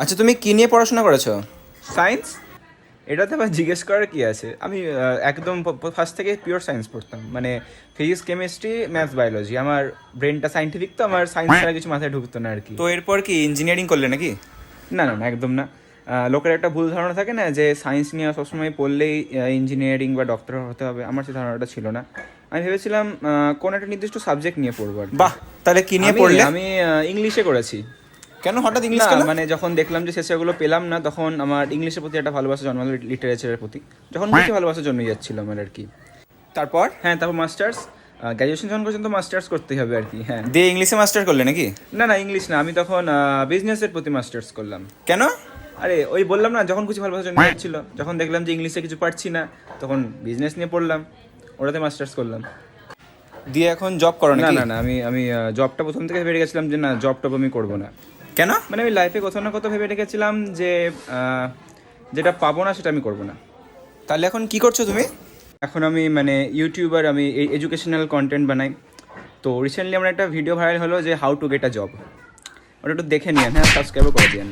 আচ্ছা, তুমি কি নিয়ে পড়াশোনা করেছো? সায়েন্স? এটাতে আবার জিজ্ঞেস করার কি আছে? আমি একদম ফার্স্ট থেকে পিওর সায়েন্স পড়তাম, মানে ফিজিক্স, কেমিস্ট্রি, ম্যাথস, বায়োলজি। আমার ব্রেনটা সায়েন্টিফিক, তো আমার সায়েন্স ছাড়া কিছু মাথায় ঢুকতো না আর কি। তো এরপর কি ইঞ্জিনিয়ারিং করলে নাকি? না না না, একদম না। লোকের একটা ভুল ধারণা থাকে না যে সায়েন্স নিয়ে সবসময় পড়লেই ইঞ্জিনিয়ারিং বা ডক্টর হতে হবে। আমার সেই ধারণাটা ছিল না। আমি ভেবেছিলাম কোন একটা নির্দিষ্ট সাবজেক্ট নিয়ে পড়বো আর কি। বাহ, তাহলে কি নিয়ে আমি পড়লে? আমি ইংলিশে করেছি। কেন হঠাৎ ইংলিশ না কেন? মানে যখন দেখলাম যে শেষে ওগুলো পেলাম না, তখন আমার ইংলিশের প্রতি একটা ভালোবাসা জন্মালো, লিটারেচারের প্রতি। যখন বেশি ভালোবাসা জন্মে যাচ্ছিল আমার আর কি। তারপর হ্যাঁ, তারপর মাস্টার্স, গ্র্যাজুয়েশন যখন পর্যন্ত মাস্টার্স করতেই হবে আর কি। হ্যাঁ, দিয়ে ইংলিশে মাস্টার করলে নাকি? না না, ইংলিশ না, আমি তখন বিজনেসের প্রতি মাস্টার্স করলাম। কেন? আরে ওই বললাম না, যখন কিছু ভালোবাসা জন্মে যাচ্ছিল, যখন দেখলাম যে ইংলিশে কিছু পারছি না, তখন বিজনেস নিয়ে পড়লাম, ওটাতে মাস্টার্স করলাম। দিয়ে এখন জব করো না নাকি? না না, আমি আমি জবটা প্রথম থেকে ভেবে গেছিলাম যে না, জব টব আমি করবো না। কেন? মানে আমি লাইফে কোথাও না কোথাও ভেবে রেখেছিলাম যে যেটা পাবো না সেটা আমি করবো না। তাহলে এখন কি করছো তুমি? এখন আমি মানে ইউটিউবার, আমি এডুকেশনাল কন্টেন্ট বানাই। তো রিসেন্টলি আমার একটা ভিডিও ভাইরাল হলো যে how to get a job. ওটা একটু দেখে নিন, হ্যাঁ, সাবস্ক্রাইবও করে দিন।